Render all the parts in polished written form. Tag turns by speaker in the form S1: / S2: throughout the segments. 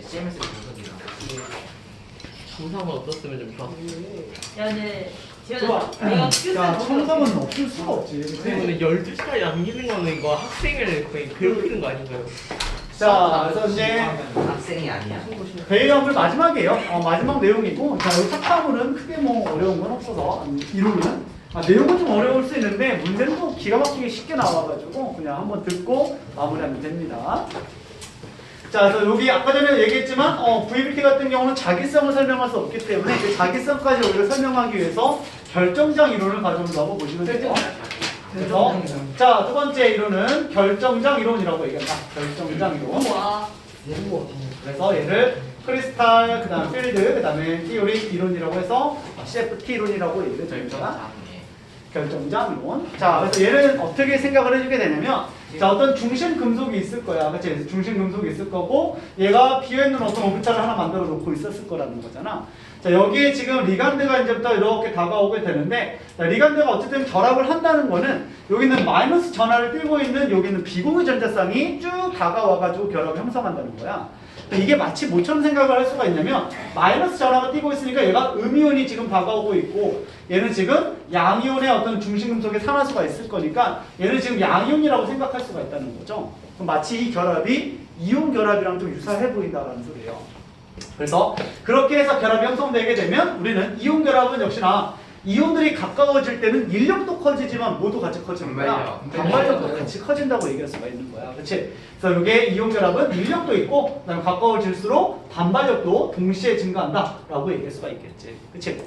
S1: CMS 분석이랑
S2: 정상은 없었으면 좀 좋았어.
S3: 야, 근데
S4: 좋아.
S3: 내가
S4: 자, 청성은 없을 수가 없지. 그치?
S2: 근데 12시간이 남기는 거는 이거 학생을 거의 괴롭히는 거 아닌가요?
S4: 자, 그래서 이제
S1: 학생이 아니야.
S4: 배열함을 마지막이에요. 마지막 내용이고, 자, 여기 탑타물은 크게 뭐 어려운 건 없어서, 이론은. 내용은 좀 어려울 수 있는데, 문제는 또 기가 막히게 쉽게 나와가지고, 그냥 한번 듣고 마무리하면 됩니다. 자, 그래서 여기 아까 전에 얘기했지만, VBT 같은 경우는 자기성을 설명할 수 없기 때문에, 그 자기성까지 우리가 설명하기 위해서 결정장 이론을 가져온다고 한번 보시면 돼요. 그래서, 자, 두 번째 이론은 결정장 이론이라고 얘기한다. 결정장 이론.
S3: 와.
S4: 그래서 얘를 크리스탈, 그 다음 필드, 그 다음에 티오리 이론이라고 해서 CFT 이론이라고 얘기를 됩니다. 결정장 이론. 자, 그래서 얘는 어떻게 생각을 해주게 되냐면, 자, 어떤 중심 금속이 있을 거야. 그치? 중심 금속이 있을 거고, 얘가 비어있는 어떤 오비탈을 하나 만들어 놓고 있었을 거라는 거잖아. 자, 여기에 지금 리간드가 이제부터 이렇게 다가오게 되는데, 자, 리간드가 어쨌든 결합을 한다는 거는, 여기는 마이너스 전하를 띄고 있는 여기는 비공유 전자쌍이 쭉 다가와가지고 결합을 형성한다는 거야. 이게 마치 뭐처럼 생각을 할 수가 있냐면 마이너스 전하가 띄고 있으니까 얘가 음이온이 지금 다가오고 있고 얘는 지금 양이온의 어떤 중심금속의 산화수가 있을 거니까 얘는 지금 양이온이라고 생각할 수가 있다는 거죠. 그럼 마치 이 결합이 이온 결합이랑 좀 유사해 보인다라는 소리예요. 그래서 그렇게 해서 결합이 형성되게 되면 우리는 이온 결합은 역시나 이온들이 가까워질 때는 인력도 커지지만 뭐도 같이 커지는 거야. 반발력도 같이 커진다고 얘기할 수가 있는 거야. 그렇지? 그래서 이게 이온 결합은 인력도 있고 그다음에 가까워질수록 반발력도 동시에 증가한다라고 얘기할 수가 있겠지. 그렇지?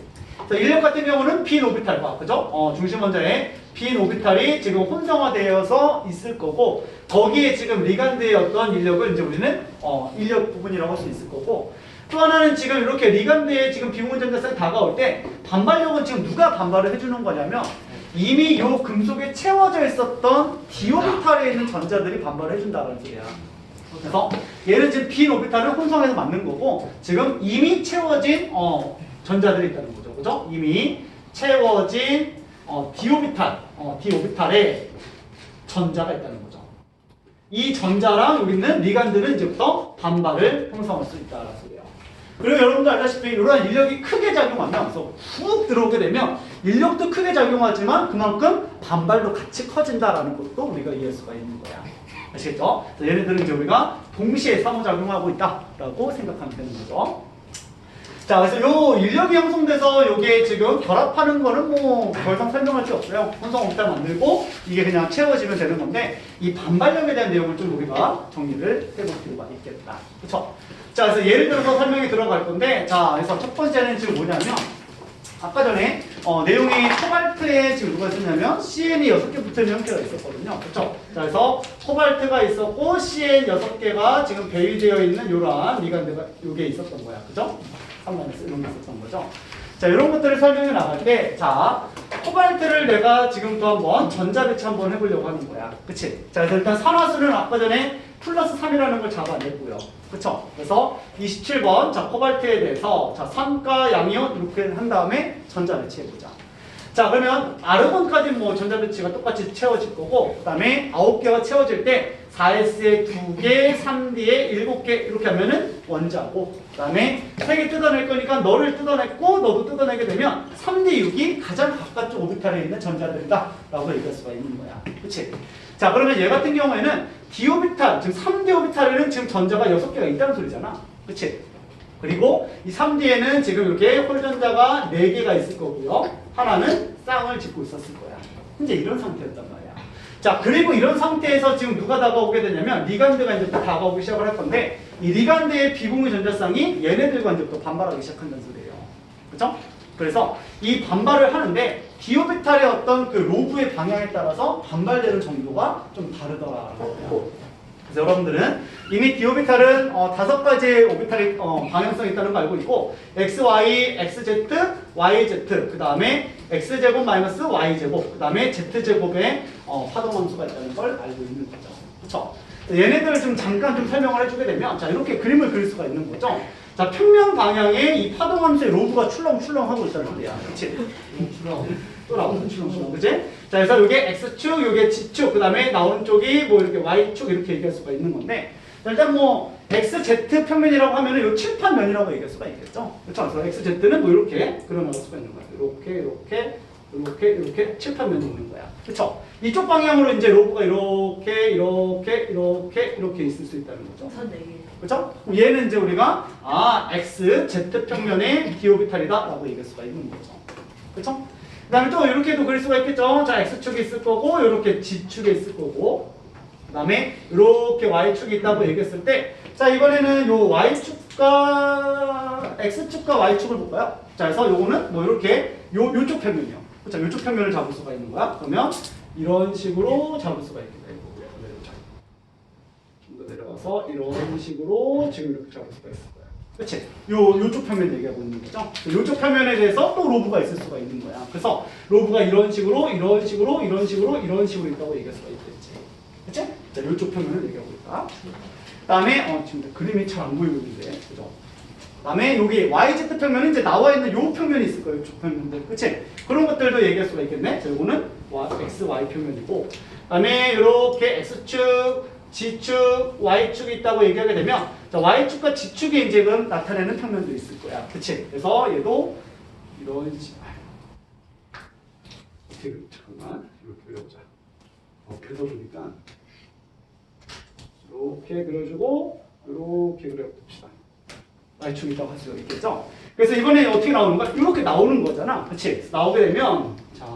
S4: 그래서 인력 같은 경우는 빈 오비탈과 그죠? 중심 원자에 빈 오비탈이 지금 혼성화되어서 있을 거고 거기에 지금 리간드의 어떤 인력을 이제 우리는 인력 부분이라고 할 수 있을 거고 또 하나는 지금 이렇게 리간드에 지금 비공유 전자쌍이 다가올 때 반발력은 지금 누가 반발을 해주는 거냐면 이미 요 금속에 채워져 있었던 d 오비탈에 있는 전자들이 반발을 해준다는 소리야. 그래서 얘는 지금 빈 오비탈을 혼성해서 만든 거고 지금 이미 채워진 전자들이 있다는 거죠. 그죠? 이미 채워진 d 오비탈에 전자가 있다는 거죠. 이 전자랑 여기 있는 리간드는 이제부터 반발을 형성할 수 있다는 소리예요. 그리고 여러분도 알다시피 이러한 인력이 크게 작용하면 그래서 훅 들어오게 되면 인력도 크게 작용하지만 그만큼 반발도 같이 커진다라는 것도 우리가 이해할 수가 있는 거야. 아시겠죠? 얘네들은 이제 우리가 동시에 상호작용하고 있다라고 생각하면 되는 거죠. 자, 그래서 요 인력이 형성돼서 요게 지금 결합하는 거는 뭐 더 이상 설명할 게 없어요. 혼성 오비탈 만들고 이게 그냥 채워지면 되는 건데 이 반발력에 대한 내용을 좀 우리가 정리를 해볼 필요가 있겠다. 그쵸? 자, 그래서 예를 들어서 설명이 들어갈 건데 자, 그래서 첫 번째는 지금 뭐냐면 아까 전에 내용이 코발트에 지금 누가 있었냐면 CN이 6개 붙어있는 형태가 있었거든요. 그쵸? 자, 그래서 코발트가 있었고 CN 6개가 지금 배위되어 있는 이러한 리간드가 요게 있었던 거야. 그죠? 3-1 이런 게 있었던 거죠. 자, 이런 것들을 설명해 나갈 때, 자, 코발트를 내가 지금도 한번 전자 배치 한번 해보려고 하는 거야. 그치? 자, 그래서 일단 산화수는 아까 전에 플러스 3이라는 걸 잡아냈고요. 그쵸? 그래서 27번, 자, 코발트에 대해서, 자, 산가 양이온 이렇게 한 다음에 전자 배치해보자. 자, 그러면 아르곤까지 뭐 전자 배치가 똑같이 채워질 거고, 그 다음에 9개가 채워질 때 4S에 2개, 3D에 7개 이렇게 하면은 원자고, 그 다음에 3개 뜯어낼 거니까 너를 뜯어냈고, 너도 뜯어내게 되면 3D 6이 가장 바깥쪽 오비탈에 있는 전자들이다 라고 얘기할 수가 있는 거야. 그치? 자, 그러면 얘 같은 경우에는 d 오비탈, 지금 3D 오비탈에는 지금 전자가 6개가 있다는 소리잖아. 그치? 그리고 이 3D에는 지금 이렇게 홀전자가 4개가 있을 거고요. 하나는 쌍을 짓고 있었을 거야. 이제 이런 상태였단 말이야. 자, 그리고 이런 상태에서 지금 누가 다가오게 되냐면 리간드가 이제 또 다가오기 시작을 할 건데 이 리간드의 비공유 전자쌍이 얘네들과 이제 또 반발하기 시작한다는 소리예요. 그렇죠? 그래서 이 반발을 하는데 d 오비탈의 어떤 그 로브의 방향에 따라서 반발되는 정도가 좀 다르더라라는 거예요. 그래서 여러분들은 이미 d 오비탈은 5가지의 오비탈이 방향성이 있다는 거 알고 있고 x, y, x, z, y, z 그 다음에 x제곱 마이너스 y제곱 그 다음에 z제곱의 파동함수가 있다는 걸 알고 있는 거죠. 그렇죠? 얘네들을 좀 잠깐 좀 설명을 해주게 되면 자 이렇게 그림을 그릴 수가 있는 거죠. 자 평면 방향에 이 파동함수의 로브가 출렁출렁 하고 있다는 소리야. 그치? 또 나오는 출렁출렁, 그치? 자, 그래서 이게 X축, 이게 G축, 그 다음에 나오는 쪽이 뭐 이렇게 Y축 이렇게 얘기할 수가 있는 건데, 일단 뭐, XZ 평면이라고 하면은 요 칠판면이라고 얘기할 수가 있겠죠. 그렇죠? 그래서 XZ는 뭐 이렇게 그려나갈 수가 있는 거야. 이렇게 칠판면이 있는 거야. 그렇죠? 이쪽 방향으로 이제 로브가 이렇게 있을 수 있다는 거죠.
S3: 선 4개.
S4: 그렇죠? 얘는 이제 우리가 XZ 평면의 디오비탈이다라고 얘기할 수가 있는 거죠. 그렇죠? 그다음에 또 이렇게도 그릴 수가 있겠죠. 자, X축이 있을 거고 이렇게 G축이 있을 거고 그다음에 이렇게 Y축이 있다고 얘기했을 때 자, 이번에는 요 Y축과 X축과 Y축을 볼까요? 자, 그래서 요거는 뭐 이렇게 요쪽 평면이요. 그렇죠? 요쪽 평면을 잡을 수가 있는 거야. 그러면 이런 식으로 잡을 수가 있겠다. 좀 더 내려가서 이런 식으로 지금 이렇게 잡을 수가 있을 거야. 그치? 요쪽 평면 얘기하고 있는 거죠? 요쪽 평면에 대해서 또 로브가 있을 수가 있는 거야. 그래서 로브가 이런 식으로 있다고 얘기할 수가 있겠지. 그치? 자, 요쪽 평면을 얘기하고 있다. 그 다음에, 지금 그림이 잘 안 보이고 있는데. 그죠? 그 다음에 여기 YZ 평면은 이제 나와 있는 요 평면이 있을 거예요. 요쪽 평면들. 그치? 그런 것들도 얘기할 수가 있겠네. 자, 요거는 XY 평면이고. 그 다음에 이렇게 X축, G축, Y축이 있다고 얘기하게 되면 자, Y축과 G축이 이제 나타내는 평면도 있을 거야. 그치? 그래서 얘도 이런 식으로 잠깐만 이렇게 그려보자. 펴서 보니까 이렇게 그려주고 이렇게 그려봅시다. Y축이 있다고 할 수가 있겠죠? 그래서 이번에 어떻게 나오는 거야? 이렇게 나오는 거잖아. 그치? 나오게 되면 자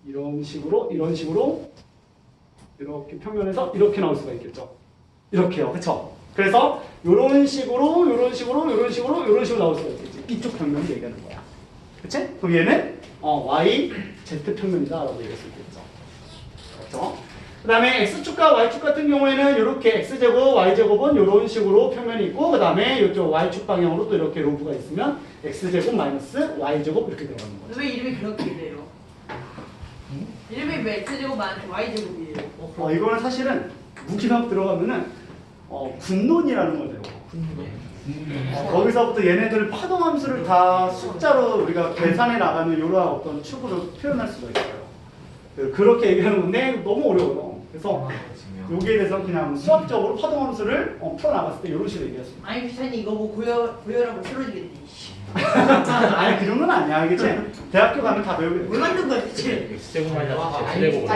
S4: 이런 식으로 이렇게 평면에서 이렇게 나올 수가 있겠죠. 이렇게요. 그쵸? 그래서 이런 식으로 나올 수가 있겠지. 이쪽 평면을 얘기하는 거야. 그치? 그럼 얘는 Y, Z 평면이다라고 얘기할 수 있겠죠. 그렇죠? 그 다음에 X축과 Y축 같은 경우에는 이렇게 X제곱, Y제곱은 이런 식으로 평면이 있고 그 다음에 이쪽 Y축 방향으로 또 이렇게 로브가 있으면 X제곱 마이너스 Y제곱 이렇게 들어가는 거죠.
S3: 왜 이름이 그렇게 돼요? 이름이 왜 X제곱 마이너스 Y제곱이에요?
S4: 이거는 사실은 무기납 들어가면은 군론이라는 걸 배워. 거기서부터 얘네들 파동함수를 다 숫자로 우리가 계산해 나가는 이러한 어떤 축으로 표현할 수가 있어요. 그렇게 얘기하는 건데 너무 어려워요. 그래서 여기에 대해서 그냥 수학적으로 파동함수를 풀어나갔을 때 이런 식으로 얘기했습니다.
S3: 아인슈타인이 이거 뭐 고열하고 쓰러지겠니?
S4: 아니 그 정도는 아니야. 그치? 대학교 가면 다 배우게 돼.
S3: 뭘 만든 거야 대체?
S2: X제곱 마이너스 Z제곱.
S4: 그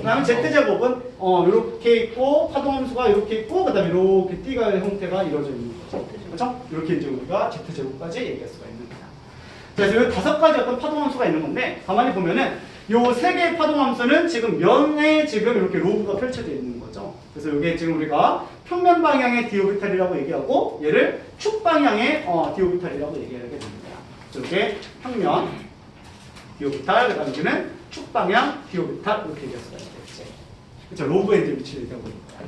S4: 다음에 Z제곱은 이렇게 있고 파동함수가 이렇게 있고 그 다음에 이렇게 띠가 형태가 이루어져 있는 거죠. 그렇죠? 이렇게 이제 우리가 Z제곱까지 얘기할 수가 있는 거야. 그래서 이 5가지 어떤 파동함수가 있는 건데 가만히 보면은 요 3개의 파동함수는 지금 면에 지금 이렇게 로브가 펼쳐져 있는 거죠. 그래서 이게 지금 우리가 평면 방향의 디오비탈이라고 얘기하고 얘를 축 방향의 디오비탈이라고 얘기하게 되는 거야. 이렇게 평면 디오비탈, 그 다음에 여기는 축 방향 디오비탈 이렇게 얘기할 수가 있겠지. 그렇죠? 로브에 이제 위치를 얘기하고 있는 거야.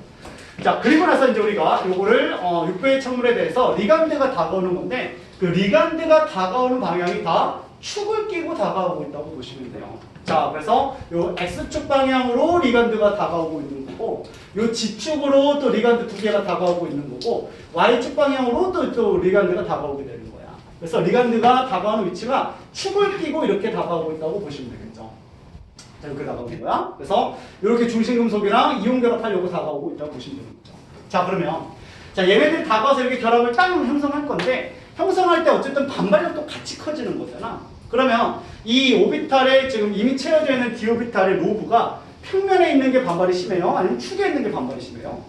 S4: 자, 그리고 나서 이제 우리가 요거를 6배의 천물에 대해서 리간드가 다가오는 건데 그 리간드가 다가오는 방향이 다 축을 끼고 다가오고 있다고 보시면 돼요. 자, 그래서 요 X축 방향으로 리간드가 다가오고 있는 거고 요 G축으로 또 리간드 2개가 다가오고 있는 거고 Y축 방향으로 또 리간드가 다가오게 되는 거야. 그래서 리간드가 다가오는 위치가 축을 끼고 이렇게 다가오고 있다고 보시면 되겠죠. 자, 이렇게 다가오는 거야. 그래서 이렇게 중심금속이랑 이온 결합하려고 다가오고 있다고 보시면 되는 거죠. 자, 그러면 자, 얘네들이 다가와서 이렇게 결합을 딱 형성할 건데 형성할 때 어쨌든 반발력도 같이 커지는 거잖아. 그러면 이 오비탈에 지금 이미 채워져 있는 디오비탈의 로브가 평면에 있는 게 반발이 심해요? 아니면 축에 있는 게 반발이 심해요?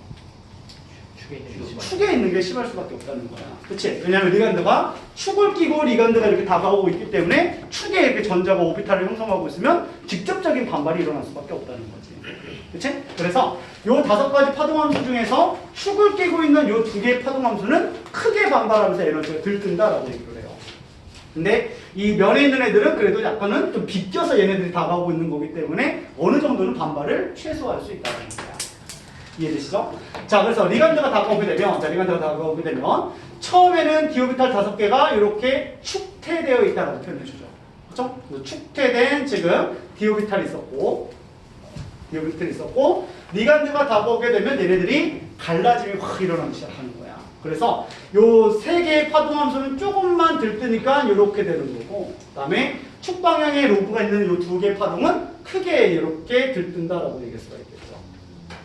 S4: 축에 있는 게 심할 수밖에 없다는 거야. 그치? 왜냐면 리간드가 축을 끼고 리간드가 이렇게 다가오고 있기 때문에 축에 이렇게 전자가 오비탈을 형성하고 있으면 직접적인 반발이 일어날 수밖에 없다는 거지. 그치? 그래서 요 5가지 파동함수 중에서 축을 끼고 있는 요 2개의 파동함수는 크게 반발하면서 에너지가 들뜬다라고 얘기를 해요. 근데 이 면에 있는 애들은 그래도 약간은 좀 비껴서 얘네들이 다가오고 있는 거기 때문에 어느 정도는 반발을 최소화할 수 있다는 거야. 이해되시죠? 자, 그래서 리간드가 다가오게 되면 처음에는 디오비탈 5개가 이렇게 축퇴되어 있다라고 표현해주죠. 그렇죠? 축퇴된 지금 디오비탈이 있었고 리간드가 다가오게 되면 얘네들이 갈라짐이 확 일어나기 시작하는 거야. 그래서 요 3개의 파동함수는 조금만 들뜨니까 이렇게 되는 거고 그 다음에 축 방향의 로브가 있는 요 2개의 파동은 크게 이렇게 들뜬다라고 얘기할 수가 있겠죠.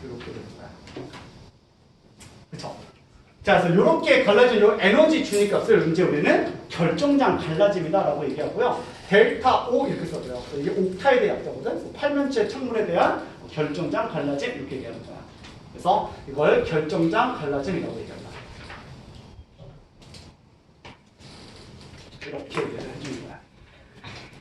S4: 이렇게 되는 거야. 그쵸? 자, 그래서 이렇게 갈라진 요 에너지 준위 값을 이제 우리는 결정장 갈라짐이다라고 얘기하고요. 델타 O 이렇게 써줘요. 이게 옥타에 대한 약자거든. 팔면체 창문에 대한 결정장 갈라짐 이렇게 얘기하는 거야. 그래서 이걸 결정장 갈라짐이라고 얘기한다. 이렇게 얘기를 해주는 거야.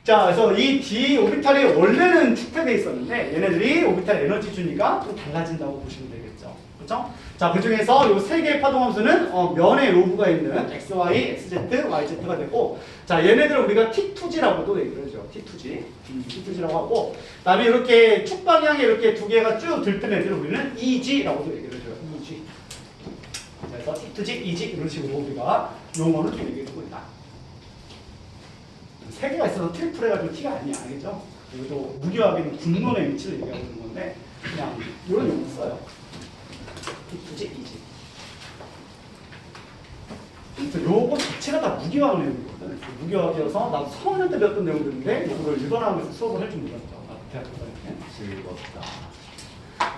S4: 자, 그래서 이 D 오비탈이 원래는 축대돼 있었는데 얘네들이 오비탈 에너지 준위가 좀 달라진다고 보시면 되겠죠. 그렇죠? 자, 그 중에서 이 세 개의 파동함수는 면에 로브가 있는 XY, XZ, YZ가 되고, 자, 얘네들을 우리가 T2G라고도 얘기를 하죠. T2G. T2G라고 하고, 그 다음에 이렇게 축 방향에 이렇게 두 개가 쭉 들뜬 애들을 우리는 EG라고도 얘기를 해줘요. EG. 그래서 T2G, EG 이런 식으로 우리가 용어를 좀 얘기해주고 있다. 세 개가 있어서 트리플 해가지고 T가 아니야. 알겠죠? 여기도 무기화학에는 군론의 위치를 얘기하고 있는 건데, 그냥 이런 용어 써요. T2G, EG. 그래서 요거 자체가 다 무기화학 내용이거든. 무기화학이어서 나도 3학년 때 배웠던 내용들인데 이거를 일반화하면서 수업을 할 줄 몰랐죠. 대학교 다닐 때.
S1: 즐겁다.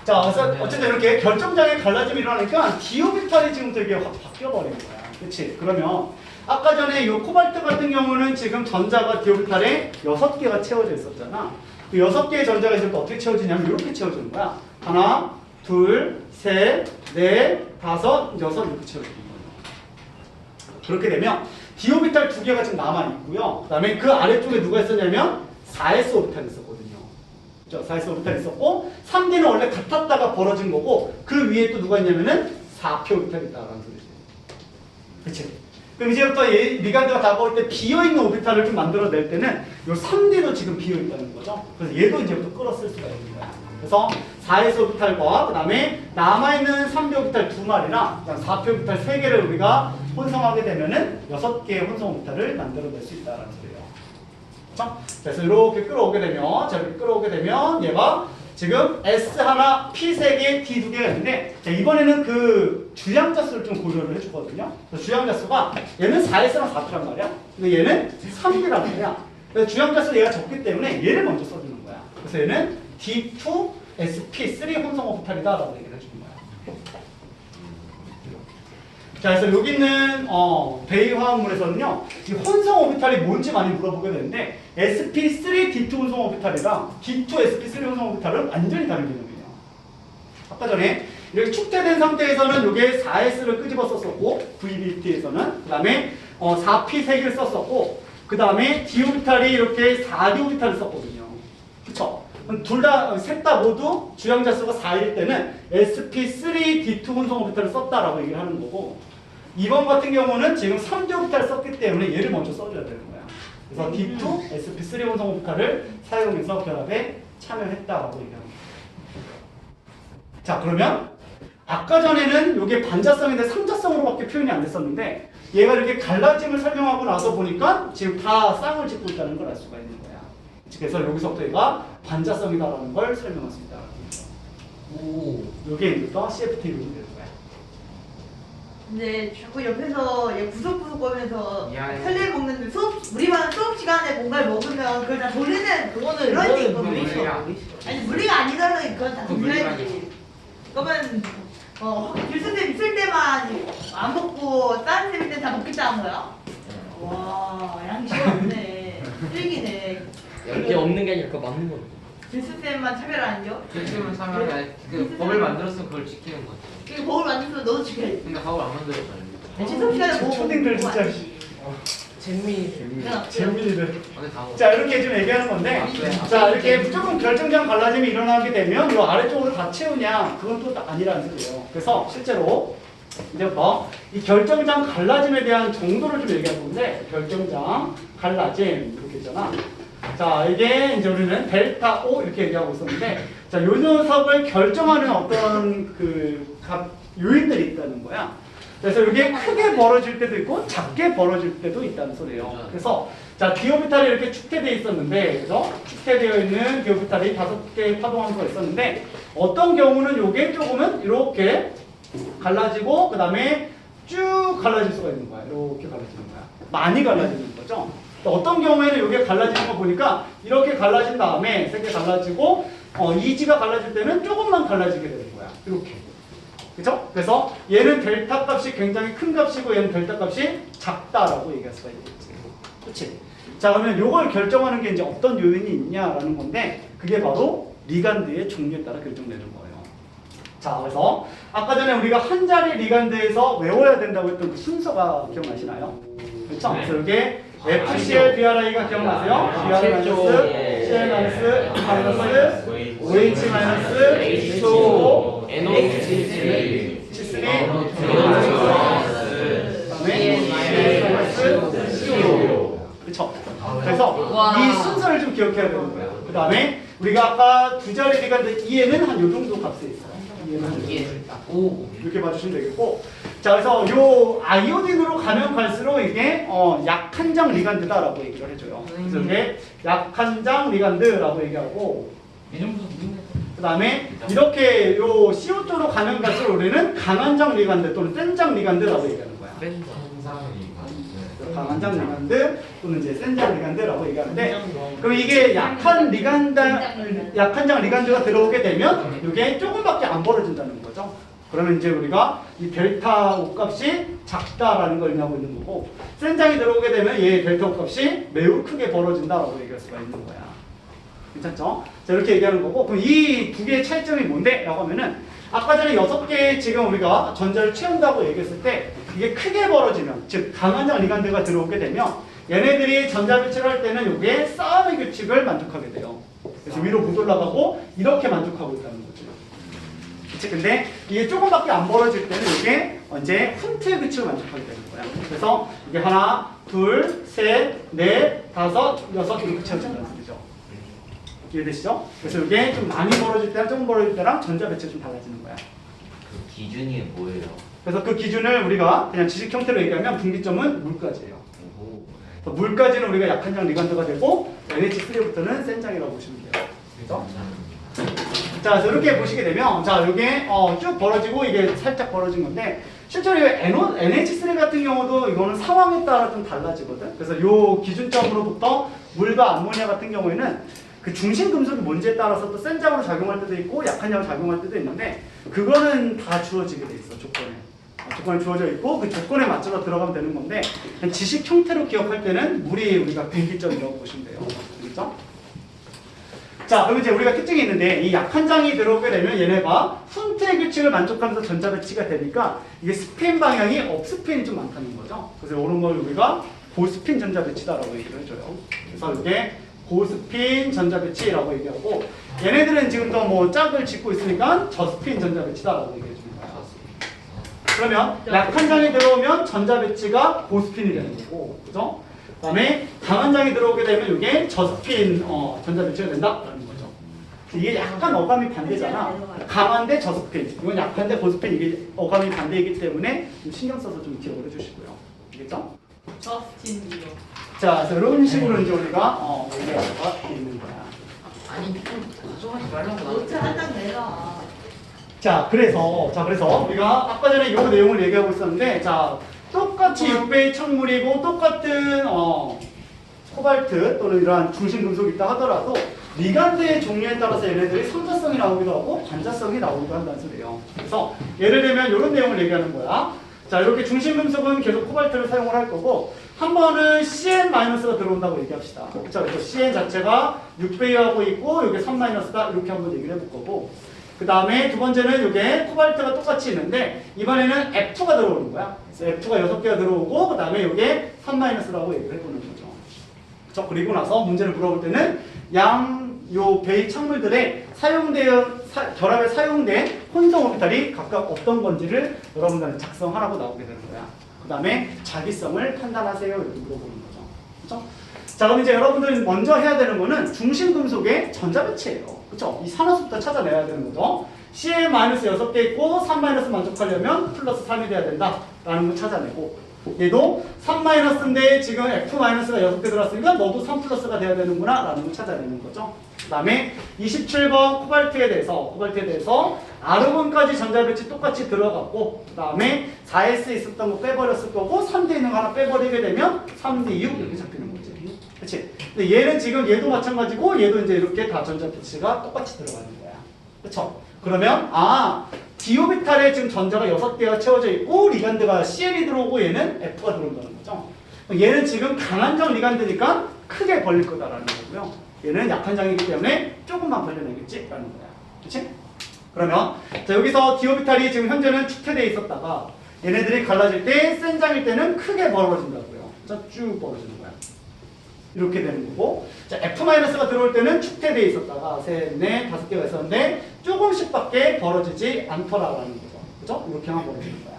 S4: 자, 그래서 어쨌든 이렇게 결정장애 갈라짐이 일어나니까 디오비탈이 지금 되게 확 바뀌어버린 거야. 그치? 그러면 아까 전에 이 코발트 같은 경우는 지금 전자가 디오비탈에 6개가 채워져 있었잖아. 그 6개의 전자가 이제 어떻게 채워지냐면 이렇게 채워지는 거야. 하나, 둘, 셋, 넷, 다섯, 여섯 이렇게 채워지는 거예요. 그렇게 되면 디오비탈 2개가 지금 남아있고요. 그 다음에 그 아래쪽에 누가 있었냐면 4s 오비탈이 있었거든요. 그렇죠? 4s 오비탈이 있었고 3D는 원래 같았다가 벌어진 거고 그 위에 또 누가 있냐면은 4p 오비탈이 있다라는 소리지. 그치? 그럼 이제부터 리간드가 다가올 때 비어있는 오비탈을 좀 만들어낼 때는 이 3D도 지금 비어있다는 거죠. 그래서 얘도 이제부터 끌어쓸 수가 있는 거야. 그래서 4s 오비탈과 그 다음에 남아있는 3p 오비탈 2마리랑 4p 오비탈 3개를 우리가 혼성하게 되면은 6개의 혼성 오비탈을 만들어낼 수 있다는 소리예요. 그렇죠? 그래서 이렇게 끌어오게 되면, 자, 이렇게 끌어오게 되면 얘가 지금 S 하나, P 3개, D 2개가 있는데, 자, 이번에는 그 주량자 수를 좀 고려를 해주거든요. 그래서 주량자 수가 얘는 4S랑 4P란 말이야. 근데 얘는 3P란 말이야. 그래서 주량자 수 얘가 적기 때문에 얘를 먼저 써주는 거야. 그래서 얘는 D2, SP3 혼성 오비탈이다라고 얘기를 해주는 거야. 자, 그래서 여기 있는 베이 화학물에서는요, 이 혼성 오비탈이 뭔지 많이 물어보게 되는데 sp3 d2 혼성 오비탈이랑 d2 sp3 혼성 오비탈은 완전히 다른 개념이에요. 아까 전에 이렇게 축대된 상태에서는 이게 4s를 끄집어 썼었고 VBT에서는 그 다음에 4p 3개를 썼었고 그 다음에 d 오비탈이 이렇게 4d 오비탈을 썼거든요. 그쵸? 둘 다, 셋 다 모두 주량자 수가 4일 때는 sp3 d2 혼성 오비탈을 썼다라고 얘기를 하는 거고, 이번 같은 경우는 지금 3D 오비탈을 썼기 때문에 얘를 먼저 써줘야 되는 거야. 그래서 D2, sp3 혼성 오비탈을 사용해서 결합에 참여했다라고 얘기합니다. 자, 그러면 아까 전에는 이게 반자성인데 삼자성으로밖에 표현이 안 됐었는데 얘가 이렇게 갈라짐을 설명하고 나서 보니까 지금 다 쌍을 짓고 있다는 걸 알 수가 있는 거야. 그래서 여기서부터 얘가 반자성이다라는 걸 설명할 수 있다. 오, 이게 이제부터 CFT 이론이 되는 거야.
S3: 근데 자꾸 옆에서 얘 구석구석 거면서
S1: 미안해.
S3: 살레 먹는데 우리만 수업 시간에 뭔가를 먹으면 그걸 다 돌리는
S2: 그거는
S3: 그런 게
S2: 이거는
S3: 있거든요.
S1: 물리야.
S3: 아니 물리가 아니더라도 그건 다
S1: 그건
S3: 돌려야지. 그러면 길수쌤 있을 때만 안 먹고 다른 쌤일 땐 다 먹겠다는 거야? 와 양심 없네. 쓰레기네.
S2: 이게 없는 게 아니라 그거 맞는 거죠.
S3: 길수쌤만 차별하는겨?
S1: 지금은 사면 그 법을 만들었으면 그걸 지키는 거지.
S3: 이거 법을 만들면 너도 지켜야지.
S1: 근데 법을 안 만들었잖아요.
S3: 수업 시간에 뭐
S4: 초딩들
S3: 먹고
S4: 진짜
S3: 와야지.
S2: 재미.
S3: 야,
S4: 재민이들.
S1: 어디 다 먹어.
S4: 자, 이렇게 좀 얘기하는 건데, 자, 이렇게 무조건 결정장 갈라짐이 일어나게 되면 이 아래쪽으로 다 채우냐, 그건 또 아니라는 소리예요. 그래서 실제로 이제부터 이 결정장 갈라짐에 대한 정도를 좀 얘기할 건데, 결정장 갈라짐 이렇게 있잖아. 자, 이게 이제 우리는 델타 O 이렇게 얘기하고 있었는데, 자, 요 녀석을 결정하는 어떤 그 요인들이 있다는 거야. 그래서 이게 크게 벌어질 때도 있고 작게 벌어질 때도 있다는 소리예요. 그래서 자, 디오비탈이 이렇게 축대되어 있었는데, 그래서 축대되어 있는 디오비탈이 5개의 파동함수가 있었는데, 어떤 경우는 요게 조금은 이렇게 갈라지고 그 다음에 쭉 갈라질 수가 있는 거야. 이렇게 갈라지는 거야. 많이 갈라지는 거죠. 어떤 경우에는 이게 갈라지는 거 보니까 이렇게 갈라진 다음에 3개 갈라지고 EG가 갈라질 때는 조금만 갈라지게 되는 거야. 이렇게. 그죠? 그래서 얘는 델타 값이 굉장히 큰 값이고 얘는 델타 값이 작다라고 얘기할 수가 있겠지. 그치? 자, 그러면 요걸 결정하는 게 이제 어떤 요인이 있냐라는 건데 그게 바로 리간드의 종류에 따라 결정되는 거예요. 자, 그래서 아까 전에 우리가 한 자리 리간드에서 외워야 된다고 했던 그 순서가 기억나시나요? 그렇죠? 그래서 이게 FCl, BRI가 기억나세요? BR 마이너스, CL 마이너스, 마이너스, OH 마이너스, H2O,
S1: NO3,
S4: 그렇죠. 그래서 이 순서를 좀 기억해야 되는 거야. 그 다음에 우리가 아까 두 자리 리간드 2에는 한 요 정도 값에 있어요. 2에는 한
S1: 오.
S4: 이렇게 봐주시면 되겠고, 자, 그래서 요 아이오딘으로 가면 갈수록 이게 약한장 리간드다라고 얘기를 해줘요. 그래서 이게 약한장 리간드라고 얘기하고,
S1: 이 정도
S4: 그 다음에 이렇게 요 CO 쪽으로 가면 갈수록 우리는 강한장 리간드 또는 센장 리간드라고 얘기하는 거야. 강한장 리간드 또는 이제 센장 리간드라고 얘기하는데, 그럼 이게 약한 약한장 리간드가 들어오게 되면 이게 조금밖에 안 벌어진다는 거죠. 그러면 이제 우리가 이 델타 O 값이 작다라는 걸 의미하고 있는 거고, 센장이 들어오게 되면 얘 델타 O 값이 매우 크게 벌어진다라고 얘기할 수가 있는 거야. 괜찮죠? 자, 이렇게 얘기하는 거고, 그럼 이 두 개의 차이점이 뭔데? 라고 하면은 아까 전에 6개 지금 우리가 전자를 채운다고 얘기했을 때 이게 크게 벌어지면, 즉 강한장 리간드가 들어오게 되면 얘네들이 전자 배치를 할 때는 이게 싸움의 규칙을 만족하게 돼요. 그래서 위로 못 올라가고 이렇게 만족하고 있다는 거죠. 그치? 근데 이게 조금밖에 안 벌어질 때는 이게 언제 훈트의 규칙을 만족하게 되는 거야. 그래서 이게 하나, 둘, 셋, 넷, 다섯, 여섯 이렇게 채워진다는 소리죠. 이해되시죠? 그래서 이게 좀 많이 벌어질 때랑 조금 벌어질 때랑 전자 배치가 좀 달라지는 거야.
S1: 그 기준이 뭐예요?
S4: 그래서 그 기준을 우리가 그냥 지식 형태로 얘기하면 분기점은 물까지예요. 그래서 물까지는 우리가 약한장 리간드가 되고 NH3부터는 센장이라고 보시면 돼요. 그죠? 자, 그래서 이렇게 보시게 되면 자, 이게 쭉 벌어지고 이게 살짝 벌어진 건데 실제로 이 NH3 같은 경우도 이거는 상황에 따라 좀 달라지거든. 그래서 요 기준점으로부터 물과 암모니아 같은 경우에는 그 중심 금속이 뭔지에 따라서 또 센 장으로 작용할 때도 있고 약한 장으로 작용할 때도 있는데 그거는 다 주어지게 돼 있어. 조건에 주어져 있고 그 조건에 맞춰서 들어가면 되는 건데 그냥 지식 형태로 기억할 때는 물이 우리가 분기점이라고 보시면 돼요. 그렇죠? 자, 그럼 이제 우리가 특징이 있는데 이 약한 장이 들어오게 되면 얘네가 훈트의 규칙을 만족하면서 전자 배치가 되니까 이게 스핀 방향이 업스핀이 좀 많다는 거죠. 그래서 이런 걸 우리가 고스핀 전자 배치다라고 얘기를 해줘요. 그래서 이게 고스핀 전자 배치라고 얘기하고 얘네들은 지금도 뭐 짝을 짓고 있으니까 저스핀 전자 배치다라고 얘기해 줍니다. 그러면 약한 장이 들어오면 전자 배치가 고스핀이 되는 거고, 그죠? 그다음에 강한 장이 들어오게 되면 이게 저스핀 전자 배치가 된다라는 거죠. 이게 약간 어감이 반대잖아. 강한데 저스핀, 이건 약한데 고스핀, 이게 어감이 반대이기 때문에 좀 신경 써서 좀 기억을 해주시고요. 알겠죠?
S3: 저스틴이요.
S4: 자, 그래서 이런 식으로 이제 우리가 얘기가 있는 거야.
S1: 아니 좀 가져가지 말라고
S3: 노트 한 장 내라.
S4: 자, 그래서 우리가 아까 전에 이 내용을 얘기하고 있었는데, 자, 똑같이 6배의 착물이고 똑같은 코발트 또는 이러한 중심 금속이 있다 하더라도 리간드의 종류에 따라서 얘네들이 삼자성이 나오기도 하고 반자성이 나오기도 한다는 소리예요. 그래서 예를 들면 이런 내용을 얘기하는 거야. 자, 이렇게 중심 금속은 계속 코발트를 사용을 할 거고 한 번은 CN- 들어온다고 얘기합시다. 그렇죠? 그래서 CN 자체가 6배하고 있고 이게 3-다 이렇게 한번 얘기를 해볼 거고 그 다음에 두 번째는 이게 코발트가 똑같이 있는데 이번에는 F가 들어오는 거야. 그래서 F가 6개가 들어오고 그 다음에 이게 3-라고 얘기를 해보는 거죠. 그렇죠? 그리고 나서 문제를 물어볼 때는 요 배의 착물들에 결합에 사용된 혼성 오비탈이 각각 어떤 건지를 여러분들한테 작성하라고 나오게 되는 거야. 그 다음에 자기성을 판단하세요 이렇게 물어보는 거죠. 그렇죠? 자, 그럼 이제 여러분들이 먼저 해야 되는 거는 중심 금속의 전자 배치예요. 그렇죠? 이 산화수부터 찾아내야 되는 거죠. CL- 6개 있고 3- 만족하려면 플러스 3이 돼야 된다라는 거 찾아내고 얘도 3-인데 지금 F-가 6개 들어왔으니까 너도 3+가 돼야 되는구나 라는 걸 찾아내는 거죠. 그 다음에 27번 코발트에 대해서 아르곤까지 전자 배치 똑같이 들어갔고 그 다음에 4S 있었던 거 빼버렸을 거고 3D 있는 거 하나 빼버리게 되면 3D 6 이렇게 잡히는 거지. 그치? 근데 얘는 지금 얘도 마찬가지고 얘도 이제 이렇게 다 전자 배치가 똑같이 들어가는 거야. 그쵸? 그러면 d 오비탈에 지금 전자가 6개가 채워져 있고 리간드가 CL이 들어오고 얘는 F가 들어온다는 거죠. 얘는 지금 강한 장 리간드니까 크게 벌릴 거다라는 거고요. 얘는 약한 장이기 때문에 조금만 벌려내겠지라는 거야. 그렇지? 그러면 자 여기서 d 오비탈이 지금 현재는 축퇴되어 있었다가 얘네들이 갈라질 때 센 장일 때는 크게 벌어진다고요. 자, 쭉 벌어지는 거야. 이렇게 되는 거고, 자 F-가 들어올 때는 축퇴되어 있었다가 셋, 넷, 5개가 있었는데 조금씩밖에 벌어지지 않더라라는 거죠. 그죠? 이렇게만 벌어지는 거야.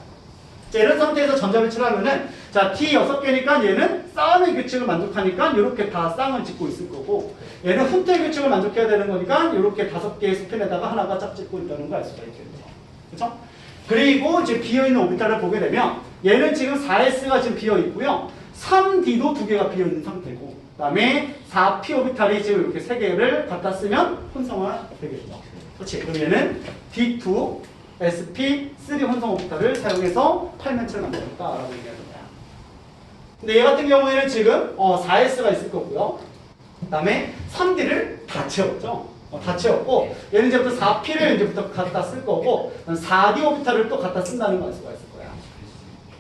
S4: 자, 이런 상태에서 전자배치를 하면은 자 T 6개니까 얘는 싸움의 규칙을 만족하니까 이렇게 다 쌍을 짓고 있을 거고, 얘는 훈태의 규칙을 만족해야 되는 거니까 이렇게 5개의 스핀에다가 하나가 짝 짓고 있다는 걸 알 수가 있겠죠. 그죠? 그리고 이제 비어있는 오비탈을 보게 되면 얘는 지금 4s가 지금 비어있고요. 3d도 2개가 비어있는 상태고, 그 다음에 4p 오비탈이 지금 이렇게 3개를 갖다 쓰면 혼성화 되겠죠. 그렇지? 그럼 얘는 D2, SP, 3 혼성 오비탈을 사용해서 팔면체를 만들었다라고 얘기하는 거야. 근데 얘 같은 경우에는 지금 4s가 있을 거고요. 그 다음에 3d를 다 채웠죠. 다 채웠고, 얘는 이제부터 4p를 이제부터 갖다 쓸 거고, 4d 오비탈을 또 갖다 쓴다는 거 알 수가 있을 거야.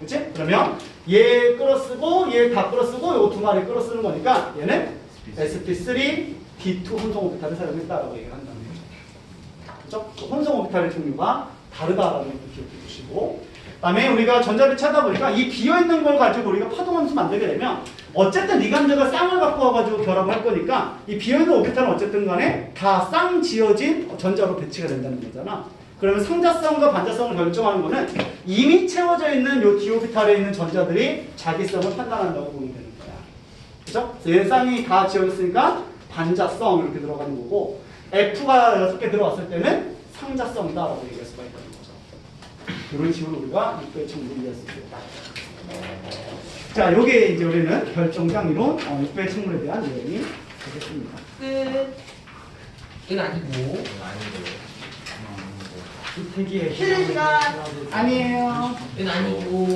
S4: 그치? 그러면 얘 끌어쓰고, 얘 다 끌어쓰고, 요 두 마리 끌어쓰는 거니까 얘는 sp3, d2 혼성 오비탈을 사용했다라고 얘기를 한다는 거죠. 그죠? 혼성 오비탈의 종류가 다르다라는 걸 기억해 주시고, 그 다음에 우리가 전자배치 하다 보니까 이 비어있는 걸 가지고 우리가 파동함수 만들게 되면 어쨌든 리간드가 쌍을 갖고 와가지고 결합을 할 거니까 이 비어있는 오비탈은 어쨌든 간에 다 쌍 지어진 전자로 배치가 된다는 거잖아. 그러면 상자성과 반자성을 결정하는 거는 이미 채워져 있는 요 d 오비탈에 있는 전자들이 자기성을 판단한다고 보면 되는 거야. 그죠? 얘 쌍이 다 지어졌으니까 반자성 이렇게 들어가는 거고, F가 6개 들어왔을 때는 상자성이다라고 얘기할 수가 있다는 거죠. 이런 식으로 우리가 육배의 청물을 이해할 수 있겠다. 자, 요게 이제 우리는 결정장 이론, 육배의 청물에 대한 내용이 되겠습니다.
S3: 끝.
S1: 이건 아니고.
S4: 되게
S3: 쉬는 시간.
S4: 아니에요.
S1: 이건 아니고.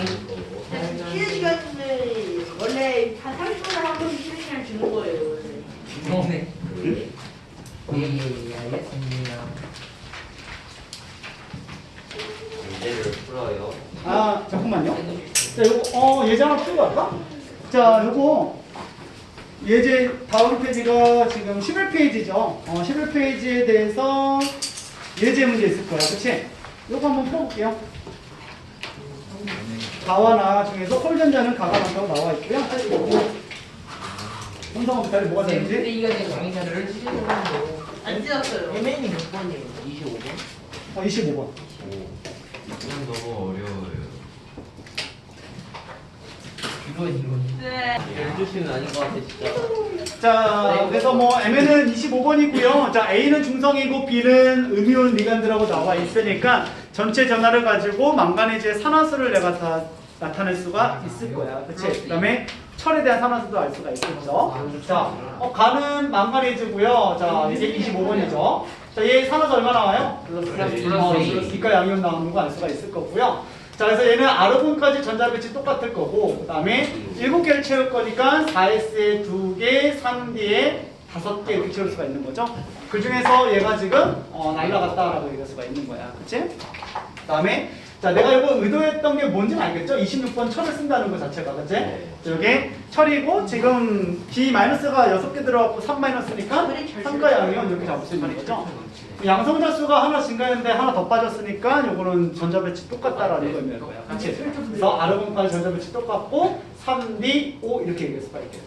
S3: 쉬는 시간인데 원래 한 30분에 한 번씩 쉬는 시간 주는 거예요. 원래.
S1: 네. 예, 알겠습니다. 문제를 풀어요.
S4: 아, 잠깐만요. 자, 요거, 예제 하나 풀고 갈까? 자, 요거, 예제 다음 페이지가 지금 11페이지죠. 11페이지에 대해서 예제 문제 있을 거야. 그치? 요거 한번 풀어볼게요. 가와 나 중에서 홀전자는 가가 많다고 나와 있고요. 혼성 오비탈이 뭐가
S1: 근데
S4: 되는지?
S1: 이거 지금 강의자를 쓰시는 건데.
S3: 안 찢었어요.
S1: MN이 몇 번이에요? 25번?
S4: 25번.
S5: 이건 너무 어려워요.
S1: 이건.
S3: 네.
S1: 12시는 아닌 것 같아, 진짜.
S4: 자, 그래서 뭐 M는 25번이고요. 자, A는 중성이고 B는 음이온 리간드라고 나와 있으니까 전체 전하를 가지고 망가니즈의 산화수를 내가 다 나타낼 수가 있을 거야. 그치? 그 다음에 철에 대한 산화수도 알 수가 있겠죠. 자, 가는 망가니즈고요. 자, 이게 25번이죠. 자, 얘 산화수 얼마 나와요?
S1: 플러스
S4: 니까 양이온 나오는 거 알 수가 있을 거고요. 자, 그래서 얘는 아르곤까지 전자배치 똑같을 거고, 그 다음에 7개를 채울 거니까 4S에 2개, 3D에 5개 이렇게 채울 수가 있는 거죠. 그 중에서 얘가 지금 날라갔다라고 얘기할 수가 있는 거야. 그치? 그 다음에 자, 내가 이거 의도했던 게 뭔지는 알겠죠? 26번 철을 쓴다는 거 자체가, 그치? 이게 철이고, 지금 B-가 6개 들어갔고 3-니까 3과 양이온 이렇게 잡을 수 있는 거죠. 양성자 수가 하나 증가했는데 하나 더 빠졌으니까 요거는 전자배치 똑같다라는 거 의미할 거야. 그치? 그래서 아르곤까지 전자배치 똑같고 3D, O 이렇게 얘기할 수가 있겠지.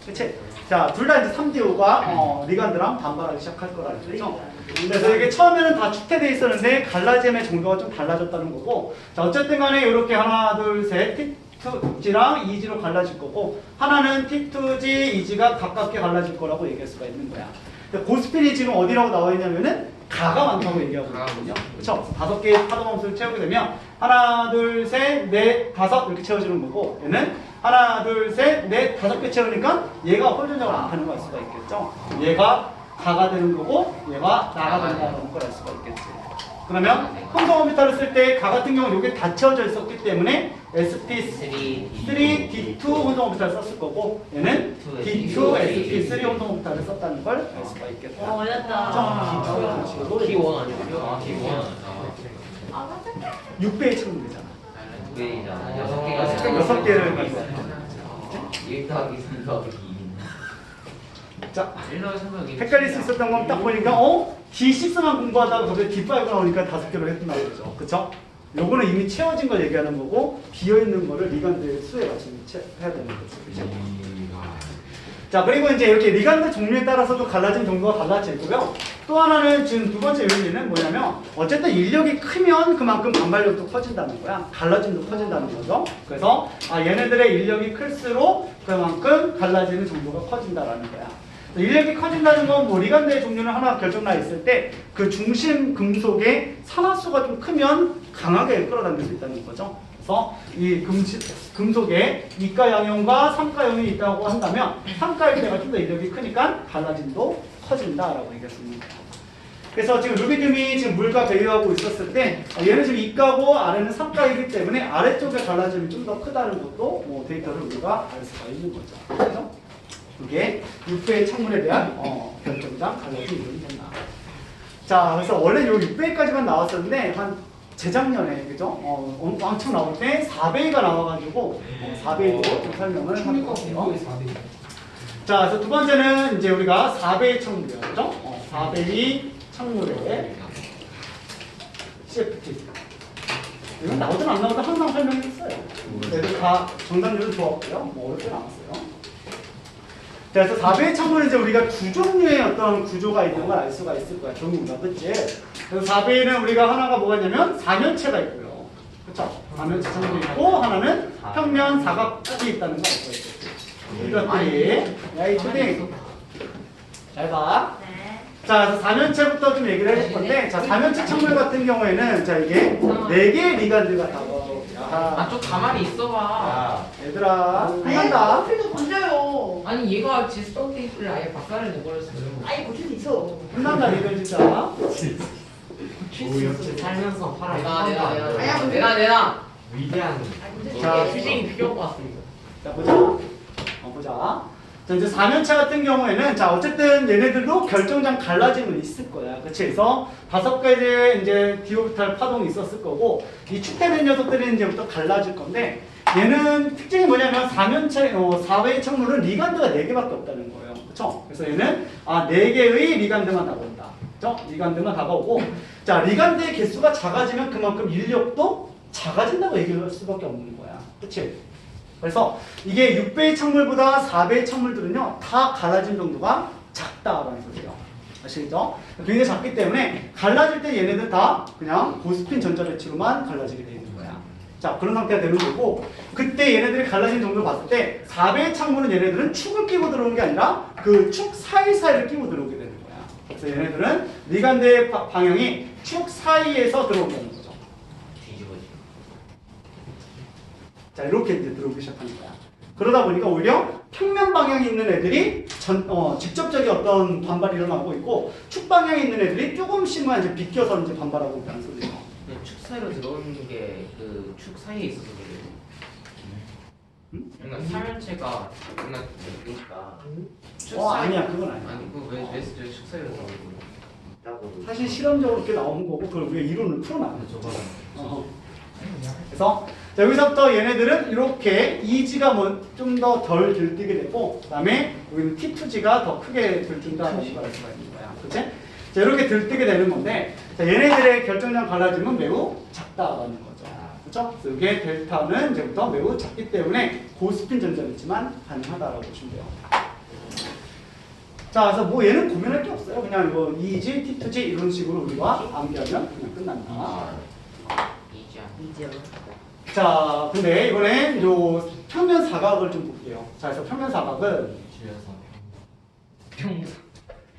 S4: 그치? 자, 둘 다 이제 3D5가 리간드랑 반발하기 시작할 거라는 거죠. 그래서 이게 처음에는 다 축퇴되어 있었는데 갈라짐의 정도가 좀 달라졌다는 거고, 자, 어쨌든 간에 이렇게 하나, 둘, 셋, T2G랑 2G로 갈라질 거고, 하나는 T2G, 2G가 가깝게 갈라질 거라고 얘기할 수가 있는 거야. 고스핀이 지금 어디라고 나와 있냐면은 가가 많다고 얘기하고 있거든요. 그렇죠? 5개의 파동함수를 채우게 되면 하나, 둘, 셋, 넷, 5 이렇게 채워지는 거고, 얘는 하나, 둘, 셋, 넷, 5개 채우니까 얘가 홀전적으로 나타나는 걸 알 수가 있겠죠. 얘가 가가 되는 거고 얘가 나가 된다는 걸 알 수가 있겠지. 그러면 혼성 오비탈을 쓸 때 가 같은 경우는 이게 다 채워져 있었기 때문에 SP3, D2 혼성 오비탈을 썼을 거고, 얘는 D2, SP3 혼성 오비탈을 썼다는 걸 알 수가 있겠다.
S3: 어렵다.
S1: T1 아니고요?
S5: 아, 기본.
S3: 아,
S4: 6배의 착물이잖아.
S5: 왜이잖아.
S4: 여섯 개를 가지고 있어.
S5: 1 더하기 3 더하기 2.
S4: 자,
S1: 1 더하기 3 더하기
S4: 헷갈릴 수 있었던 건 딱 보니까 D6만 공부하다가 갑자기 D5가 나오니까 5개로 했구나 그러죠. 그쵸? 요거는 이미 채워진 걸 얘기하는 거고 비어있는 거를 리간드의 수에 맞춰서 해야 되는 거죠. 그죠? 자, 그리고 이제 이렇게 리간드 종류에 따라서도 갈라진 정도가 달라지고요. 또 하나는 지금 두 번째原理는 뭐냐면 어쨌든 인력이 크면 그만큼 반발력도 커진다는 거야. 갈라짐도 커진다는 거죠. 그래서 얘네들의 인력이 클수록 그만큼 갈라지는 정도가 커진다라는 거야. 인력이 커진다는 건 뭐 리간드의 종류는 하나 결정나 있을 때 그 중심 금속의 산화수가 좀 크면 강하게 끌어당길 수 있다는 거죠. 그래서 이 금속에 2가양형과 3가형이 있다고 한다면 3가일 때가 좀 더 인력이 크니까 갈라짐도 커진다라고 얘기했습니다. 그래서 지금 루비듐이 지금 물과 배유하고 있었을 때 얘는 지금 2가고 아래는 3가이기 때문에 아래쪽에 갈라짐이 좀 더 크다는 것도 뭐 데이터를 우리가 알 수가 있는 거죠. 그래서 이게 6배의 착물에 대한 결정장 갈라짐 이론이 된다. 자, 그래서 원래 요 6배까지만 나왔었는데 한 재작년에 그죠? 왕창 나올 때 4배가 나와가지고 4배도 좀 설명을 해볼게요. 자, 그래서 두 번째는 이제 우리가 4배의 착물이에요, 그죠? 4배의 착물의 CFT. 이건 나오든 안 나오든 항상 설명했어요. 그래도 다 정답률은 좋았고요. 뭐 어렵지 않았어요. 자, 그래서 4배의 착물은 이제 우리가 두 종류의 어떤 구조가 있는 걸 알 수가 있을 거야. 종류가, 그치? 그래서 4배에는 우리가 하나가 뭐가 있냐면 4면체가 있고요. 그쵸? 4면체 착물이 있고, 하나는 평면 사각이 있다는 거 알 수가 있겠지. 이것들이, 야, 이 초딩. 잘 봐.
S3: 네.
S4: 자, 그래서 4면체부터 좀 얘기를 해볼 건데, 자, 4면체 착물 같은 경우에는, 자, 이게 4개의 리간드가 다
S1: 좀 가만히 있어봐.
S4: 얘들아,
S3: 아니,
S4: 한다.
S3: 커피도 건져요.
S1: 아니 얘가 지스톤 테이프를 아예 바깥을 내버렸어요.
S3: 아니, 고칠 수 있어.
S4: 혼난다, 니들 진짜.
S1: 살면서 팔아.
S3: 아니야,
S1: 내놔.
S5: 위대한.
S3: 아니, 고칠 수
S4: 자,
S3: 있어.
S2: 수딩이 필요할 것 같습니다.
S4: 자, 보자. 보자. 자, 이제 4면체 같은 경우에는, 자, 어쨌든 얘네들도 결정장 갈라짐은 있을 거야. 그치? 그래서 5가지의 이제 디오비탈 파동이 있었을 거고, 이 축대된 녀석들이 이제부터 갈라질 건데, 얘는 특징이 뭐냐면 4배의 착물은 리간드가 4개밖에 없다는 거예요. 그쵸? 그래서 얘는 4개의 리간드만 다가온다. 그쵸? 리간드만 다가오고, 자, 리간드의 개수가 작아지면 그만큼 인력도 작아진다고 얘기할 수밖에 없는 거야. 그치? 그래서 이게 6배의 착물보다 4배의 착물들은요 다 갈라진 정도가 작다라는 소리예요. 아시겠죠? 굉장히 작기 때문에 갈라질 때 얘네들 다 그냥 고스핀 전자배치로만 갈라지게 되는 거야. 자, 그런 상태가 되는 거고, 그때 얘네들이 갈라진 정도를 봤을 때 4배의 착물은 얘네들은 축을 끼고 들어오는 게 아니라 그 축 사이사이를 끼고 들어오게 되는 거야. 그래서 얘네들은 리간드의 방향이 축 사이에서 들어온다는 거죠. 자, 이렇게 이제 들어오기 시작하는 거야. 그러다 보니까 오히려 평면 방향이 있는 애들이 직접적인 어떤 반발이 일어나고 있고, 축 방향에 있는 애들이 조금씩만 이제 비껴서 이제 반발하고 있다는 소리예요.
S1: 축 사이로 들어오는 게 그 축 사이에 있어서 그래요. 그러니까 사면체가 그러니까 축 사이
S4: 아니야, 그건 아니야.
S1: 아니 그왜축 사이로 들어오고?
S4: 사실 실험적으로 이렇게 나오는 거고, 그걸 우리가 이론을 풀어나가는 거죠. 그래서 자, 여기서부터 얘네들은 이렇게 EG가 좀 더 덜 들뜨게 되고, 그 다음에 여기는 T2G가 더 크게 들뜬다는 걸 알 수가 있는 거야. 그치? 자, 이렇게 들뜨게 되는 건데, 자, 얘네들의 결정량 갈라짐은 매우 작다라는 거죠. 그쵸? 그래서 이게 델타는 이제부터 매우 작기 때문에 고스핀 전자배치만 가능하다라고 보시면 돼요. 자, 그래서 뭐 얘는 고민할 게 없어요. 그냥 이거 EG, T2G 이런 식으로 우리가 암기하면 그냥 끝난다.
S1: 이지야.
S4: 자, 근데 이번엔 요 평면 사각을 좀 볼게요. 자, 그래서 평면 사각은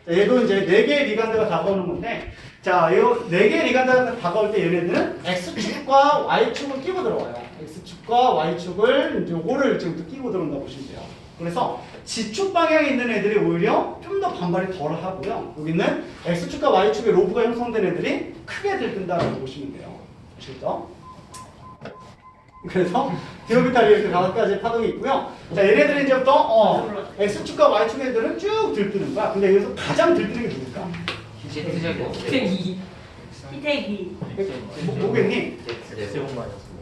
S4: 얘도 이제 4개의 리간드가 다가오는 건데, 자, 이 4개의 리간드가 다가올 때 얘네들은 X축과 Y축을 끼고 들어와요. X축과 Y축을 이제 요거를 지금부터 끼고 들어온다고 보시면 돼요. 그래서 G축 방향에 있는 애들이 오히려 좀 더 반발이 덜 하고요. 여기는 X축과 Y축의 로브가 형성된 애들이 크게 들뜬다라고 보시면 돼요. 아시겠죠? 그래서 디오비탈이 이렇게 5가지 파동이 있고요. 자, 얘네들이 이제부터 X축과 Y축 애들은 쭉 들뜨는 거야. 근데 여기서 가장 들뜨는 게 누굴까?
S1: Z제곱.
S3: 피태기.
S4: 뭐겠니?
S5: 제곱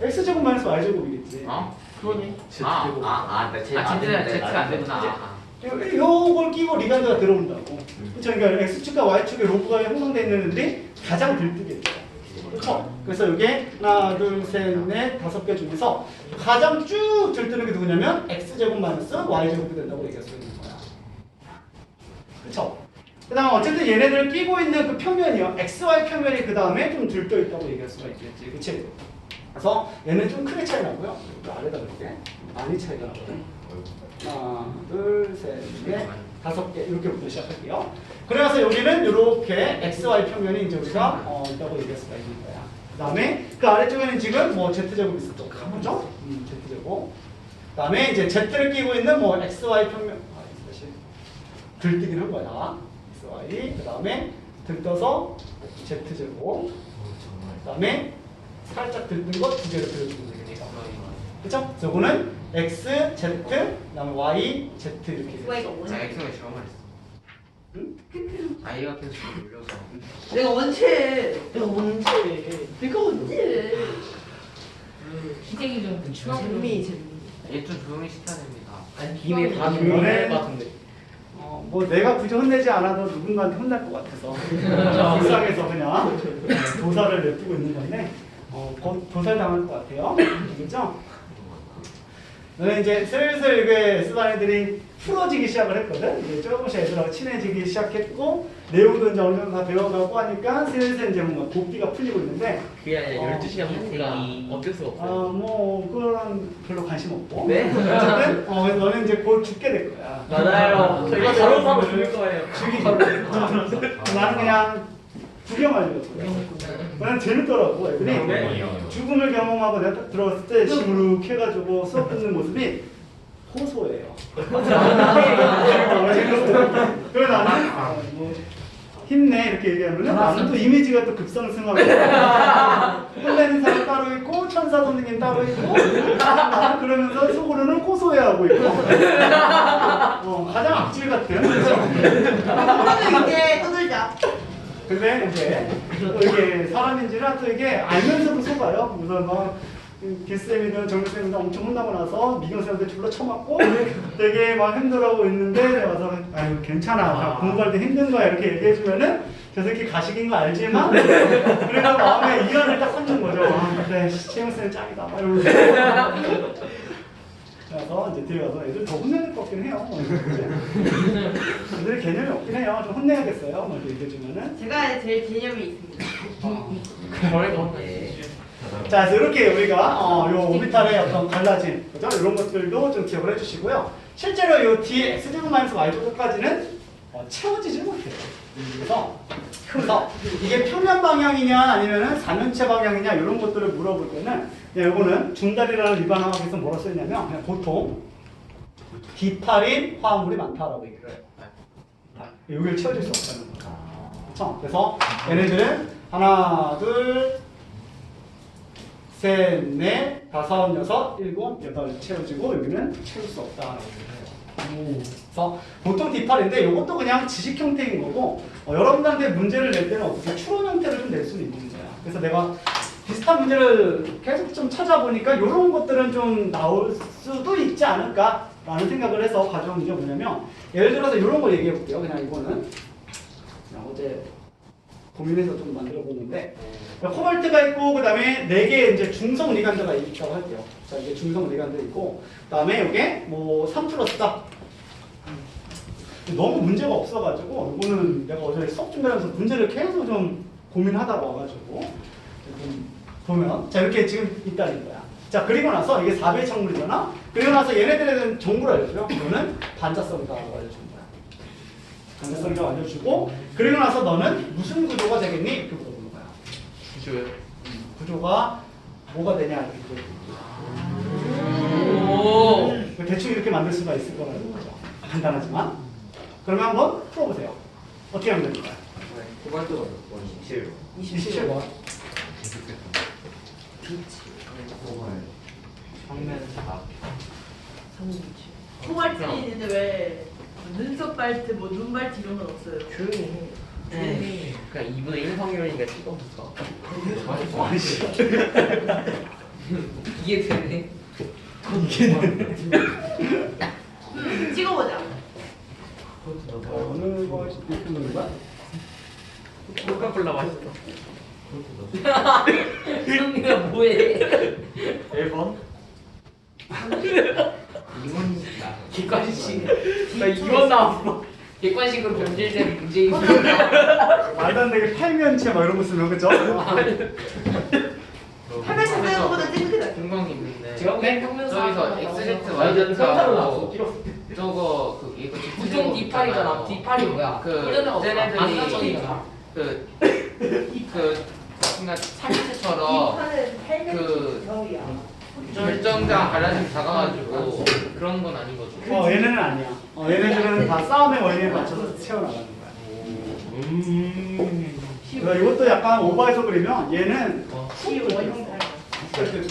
S4: x제곱 마이너스 y제곱이겠지.
S1: 어?
S2: 그러네.
S5: 나
S1: Z가 Z가 안 되구나.
S4: 요걸 끼고 리간드가 들어온다고. 그렇죠? 그러니까 x축과 y축의 로그가 형성되어 있는 애들이 가장 들뜨겠죠. 그렇죠? 그래서 이게 하나, 둘, 셋, 넷, 5개 중에서 가장 쭉 들뜨는 게 누구냐면 x제곱 마이너스 y제곱이 된다고 얘기할 수 있는 거야. 그렇죠? 그 다음에 어쨌든 얘네들 끼고 있는 그 평면이요. xy 평면이 그 다음에 좀 들떠 있다고 얘기할 수가 있겠지. 그치? 그래서 얘는 좀 크게 차이 나고요. 아래다 볼게. 많이 차이가 나거든. 하나, 둘, 셋, 넷, 5개 이렇게부터 시작할게요. 그래서 여기는 이렇게 xy 평면이 이제 우리가 있다고 얘기할 수가 있는 거야. 그 다음에 그 아래쪽에는 지금 뭐 z제곱 있었죠. 그죠? z제곱. 그 다음에 이제 z를 끼고 있는 뭐 xy 평면 다시 들뜨긴 한 거야. xy. 그 다음에 들떠서 z제곱. 그 다음에 살짝 들뜬 거 2개로 그려주면 되겠네요. 그쵸? 저거는 x, z, 그 다음에 y, z 이렇게.
S3: xy가 뭐냐?
S1: X가 제일 많이 써.
S4: 응?
S1: I가 계속 눌려서.
S3: 내가 언제?
S2: 내가 언제?
S3: 내가 언제?
S2: 희생이 좀
S3: 재미.
S1: 얘 좀 조용히 시켜야 됩니다.
S2: 아니 김에 반
S4: 이거는-
S2: 놀랄 것 같은데.
S4: 뭐 내가 굳이 혼내지 않아도 누군가한테 혼날 것 같아서 불쌍해서 그냥 도사를 냅두고 있는 건데 도살 당할 것 같아요. 알겠죠? 너는 이제 슬슬 그 S반애들이 풀어지기 시작을 했거든. 이제 조금씩 애들하고 친해지기 시작했고 내용도 이제 어느 정도 다 배워가고 하니까 슬슬 이제 뭔가 고삐가 풀리고 있는데
S2: 그게 아니라 12시간 하니까 어쩔 수가 없어요.
S4: 뭐 그거랑 별로 관심 없고
S2: 네?
S4: 어쨌든 너는 이제 곧 죽게 될 거야.
S2: 맞아요. 저희가 바로 바로 죽을 거예요.
S4: 나는 그냥 구경하려고. 나는 재밌더라고. 애들이
S2: 네.
S4: 죽음을 경험하고 내가 딱 들어갔을 때 시무룩해가지고 수업 듣는 모습이 호소해요. 그래서 나는 뭐 힘내 이렇게 얘기하면 나는 또 이미지가 또 급상승하고 혼내는 사람 따로 있고 천사 선생님 따로 있고 나는 그러면서 속으로는 호소해하고 있고 가장 악질 같은.
S3: 그러면 이제 떠들자.
S4: 근데 이제 또 이게 사람인지라 또 이게 알면서도 속아요. 우선 막 길쌤이든 정글쌤이든 엄청 혼나고 나서 미경쌤한테 졸라 쳐맞고 되게 막 힘들어하고 있는데 내가 와서 아유 괜찮아 다 공부할 때 힘든 거야 이렇게 얘기해주면은 저 새끼 가식인 거 알지만 그래도 마음에 이란을 딱 삼는 거죠. 아 그래 채영쌤 짱이다 막 이러면서 그래서 이제 뒤에 가서 애들 더 혼내는 것 같긴 해요. 애들 개념이 없긴 해요. 좀 혼내야겠어요. 뭐 이렇게 얘기해주면은.
S3: 제가 제일 개념이 있습니다.
S2: 저희가 혼나지.
S4: 자, 그래서 이렇게 우리가 요 오비탈의 어떤 갈라짐, 그죠? 이런 것들도 좀 기억을 해주시고요. 실제로 요 뒤에 x제곱 마이너스 y제곱까지는 채워지지 못해요. 그래서 이게 평면 방향이냐 아니면은 사면체 방향이냐 이런 것들을 물어볼 때는 그냥 요거는 중달이라는 일반화학에서 뭐라 써있냐면 그냥 보통 디탈인 화합물이 많다라고 얘기를 해요. 여기를 채워줄 수 없다는 거죠. 그렇죠? 그래서 얘네들은 하나, 둘, 셋, 넷, 5, 6, 7, 8 채워지고 여기는 채울 수 없다라고 얘기를 해요. 그래서 보통 디팔인데 이것도 그냥 지식 형태인 거고 여러분들한테 문제를 낼 때는 어떻게 추론 형태를 좀 낼 수는 있는 거야. 그래서 내가 비슷한 문제를 계속 좀 찾아보니까 이런 것들은 좀 나올 수도 있지 않을까라는 생각을 해서 가져온 문제가 뭐냐면 예를 들어서 이런 거 얘기해 볼게요. 그냥 이거는 그냥 어제 고민해서 좀 만들어 보는데 코발트가 있고 그 다음에 4개의 이제 중성 리간드가 있다고 할게요. 자 이게 중성 리간드 있고 그 다음에 이게 뭐 3+4 너무 문제가 없어가지고 이거는 내가 어제 수업 준비하면서 문제를 계속 좀 고민하다가 와가지고 보면 자 이렇게 지금 있다는 거야. 자 그리고 나서 이게 4배의 착물이잖아. 그리고 나서 얘네들은 정보를 알려줘요. 이거는 반자성이다라고 알려주는 거야. 반자성이라고 알려주고 그리고 나서 너는 무슨 구조가 되겠니? 이렇게 물어보는 거야.
S2: 주줘요.
S4: 구조가 뭐가 되냐 이렇게 물어보는 거야. 대충 이렇게 만들 수가 있을 거라는 거죠. 간단하지만 그러면 한번 풀어보세요. 어떻게 하면 됩니까?
S5: 코발트가 몇 번? 27.
S4: 27번.
S5: 평면 사각.
S3: 코발트 있는데 왜 눈썹 발트, 뭐 눈발트 이런 건 없어요.
S2: 조용히 해. 네. 그냥 2분의 1 확률이니까 찍어볼까?
S4: 아이씨.
S1: 이게 되네.
S3: 찍어보자.
S4: 어느 거 이렇게 보는 거야?
S2: 코카콜라 맛있어.
S1: 성민아 뭐해?
S2: 1번?
S1: 객관식.
S2: 나 2번 나왔어.
S1: 객관식으로 변질된 문제인
S4: 말도 안 되게 팔면체 막 이런 거 쓰면 그죠?
S3: 화면 쓰는 것보다 찍는 게 낫죠.
S1: 증거이 있는데.
S2: 제가 보기엔 평면
S1: 저기서 XZ, YZ 하고 저거 그 이거
S6: 보통 D8이잖아. D8이 뭐야?
S1: 그 쟤네들이
S6: 반사점이잖아.
S1: 그 그러니까 삼체처럼 그 결정장 갈라짐 작아가지고 그런 건 아닌 거죠.
S4: 얘네는 아니야. 얘네들은 다 싸움의 원리에 맞춰서 채워나가는 거야. 그러니까 이것도 약간 오버해서 그리면 얘는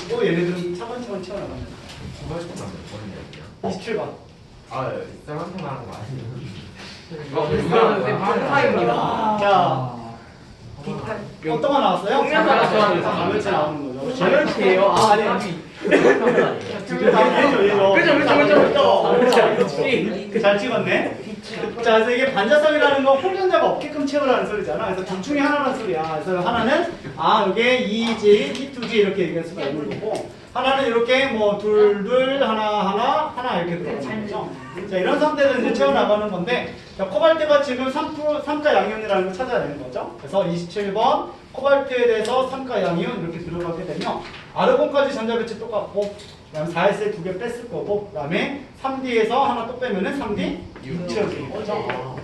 S4: 또 얘네들은 차근차근 채워나가는 거야. 27번.
S5: 아, 쌤한테 말한 거 아니에요?
S2: 이거는 판타입니다.
S4: 자, 어떤 거 나왔어요?
S2: 평면사가 좋아하는
S4: 가면체 나오는 거죠.
S2: 가면체예요? 아, 아니.
S4: 그죠. 잘 찍었네. 자, 그래서 이게 반자성이라는 건 홀전자가 없게끔 채우라는 소리잖아. 그래서 둘 중에 하나라는 소리야. 그래서 하나는 이게 2G, E2G 이렇게 얘기할 수가 있는 거고, 하나는 이렇게 뭐 둘, 하나 이렇게 들어가는 거죠. 자, 이런 상태를 이제 채워나가는 건데, 자, 코발트가 지금 3가 양이온이라는 걸 찾아야 되는 거죠. 그래서 27번 코발트에 대해서 3가 양이온 이렇게 들어가게 되면 아르곤까지 전자 배치 똑같고, 그다음 4S에 2개 뺐을 거고, 그다음에 3D에서 하나 또 빼면은 3D 6 채워지는 거죠.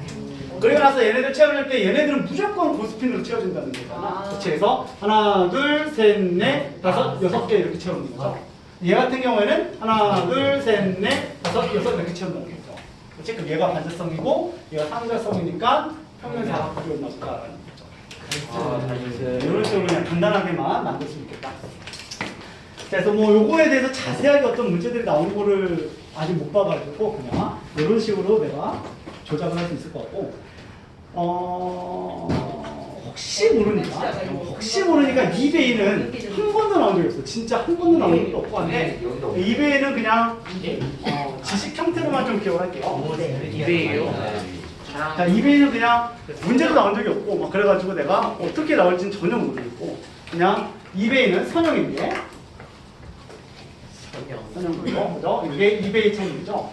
S4: 그리고 나서 얘네들 채워낼 때 얘네들은 무조건 고스핀으로 채워진다는 거잖아. 그렇지? 그래서 하나, 둘, 셋, 넷, 다섯, 6개 이렇게 채우는 거죠. 얘 같은 경우에는 하나, 둘, 셋, 넷, 다섯, 6 이렇게 채운다는 거죠. 그렇지? 그럼 얘가 반자성이고 얘가 상자성이니까 평면사가 그리웠나 보다라는 거죠. 이런 식으로 그냥 간단하게만 만들 수 있겠다. 자, 그래서 뭐 요거에 대해서 자세하게 어떤 문제들이 나온 거를 아직 못 봐가지고 그냥 이런 식으로 내가 조작을 할 수 있을 것 같고, 혹시 모르니까 이베이는 한 번도 나온 적이 없어. 진짜 한 번도 나온 적도 없고 한데 이베이는 그냥 지식 형태로만 좀 기억을 할게요.
S2: 이베이에요?
S4: 자, 이베이는 그냥 문제도 나온 적이 없고 막 그래가지고 내가 어떻게 나올지는 전혀 모르겠고 그냥 이베이는 선형인데 선형이고 그죠? 이게 이베이 창이죠.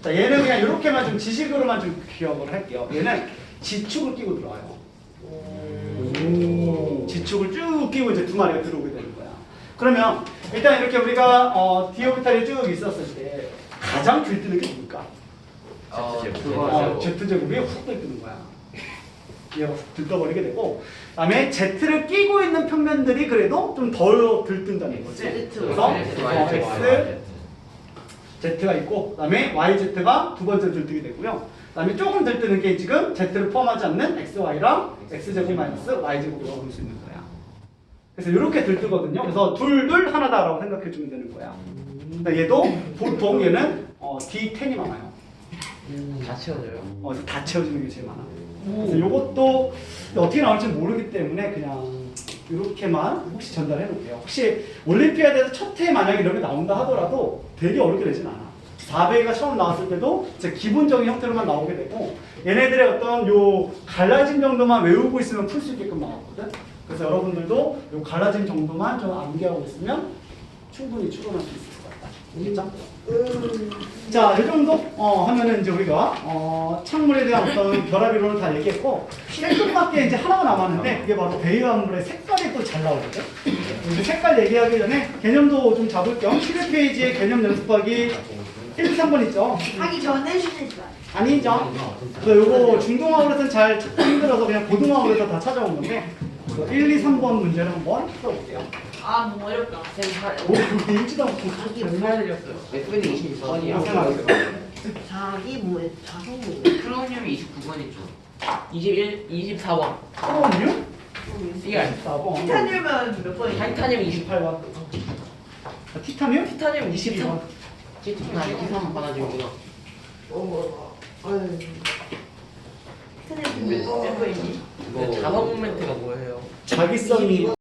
S4: 자, 얘는 그냥 이렇게만 좀 지식으로만 좀 기억을 할게요. 얘는 지축을 끼고 들어와요. 지축을 쭉 끼고 이제 두 마리가 들어오게 되는 거야. 그러면 일단 이렇게 우리가 디오비탈이 쭉 있었을 때 가장 들뜨는 게 뭡니까? Z제곱이 훅 들뜨는 거야. 얘가 훅 들떠버리게 되고, 그다음에 Z를 끼고 있는 평면들이 그래도 좀 덜 들뜬다는 거지. 그래서 X, Z가 있고, 그다음에 YZ가 두 번째 들뜨게 되고요. 그다음에 조금 들뜨는 게 지금 Z를 포함하지 않는 XY랑 X제곱 마이너스 Y제곱이라고 볼 수 있는 거야. 그래서 이렇게 들뜨거든요. 그래서 둘 하나다라고 생각해 주면 되는 거야. 그러니까 얘도 보통 얘는 D10이 많아요.
S2: 다 채워져요.
S4: 그래서 다 채워지는 게 제일 많아. 그래서 이것도 어떻게 나올지 모르기 때문에 그냥 이렇게만 혹시 전달해 놓을게요. 혹시 올림피아드에서 첫 해 만약에 이렇게 나온다 하더라도 되게 어렵게 되진 않아. 4배가 처음 나왔을 때도 이제 기본적인 형태로만 나오게 되고 얘네들의 어떤 요 갈라짐 정도만 외우고 있으면 풀 수 있게끔 나왔거든. 그래서 여러분들도 요 갈라짐 정도만 좀 암기하고 있으면 충분히 추론할 수 있을 것 같다. 알겠죠? 자, 이 정도 하면은 이제 우리가 창문에 대한 어떤 결합 이론을 다 얘기했고 깔끔하게 이제 하나가 남았는데 그게 바로 배유한물의 색깔이 또 잘 나오거든. 이제 색깔 얘기하기 전에 개념도 좀 잡을 겸 11페이지에 개념 연습하기 1, 3번 있죠?
S3: 하기 전에 쉬는 시간.
S4: 아니죠. 그래서 요거 중동화울에서는 잘 찾기 힘들어서 그냥 고등화울에서 다 찾아온 건데 1, 2, 3번 문제를 한번 풀어볼게요.
S3: 아, 너무 어렵다.
S4: 오, 읽지도 않고
S2: 하기 얼마나 들렸어요?
S5: F는 22번이야.
S4: 고생하셨어요.
S3: 자기 뭐에 자성 뭐에?
S1: 프로님이 29번이죠.
S2: 24번.
S4: 프로은요?
S2: 이게
S4: 4번.
S3: 티타늄은 몇 번이야?
S2: 타이타늄
S4: 28번. 티타늄?
S2: 티타늄
S4: 22번.
S2: 티타늄 아직 23번 받아주구나.
S3: 티타늄 몇 번이니?
S1: 그거
S6: 자석 모멘트가 뭐예요?
S4: 자기성이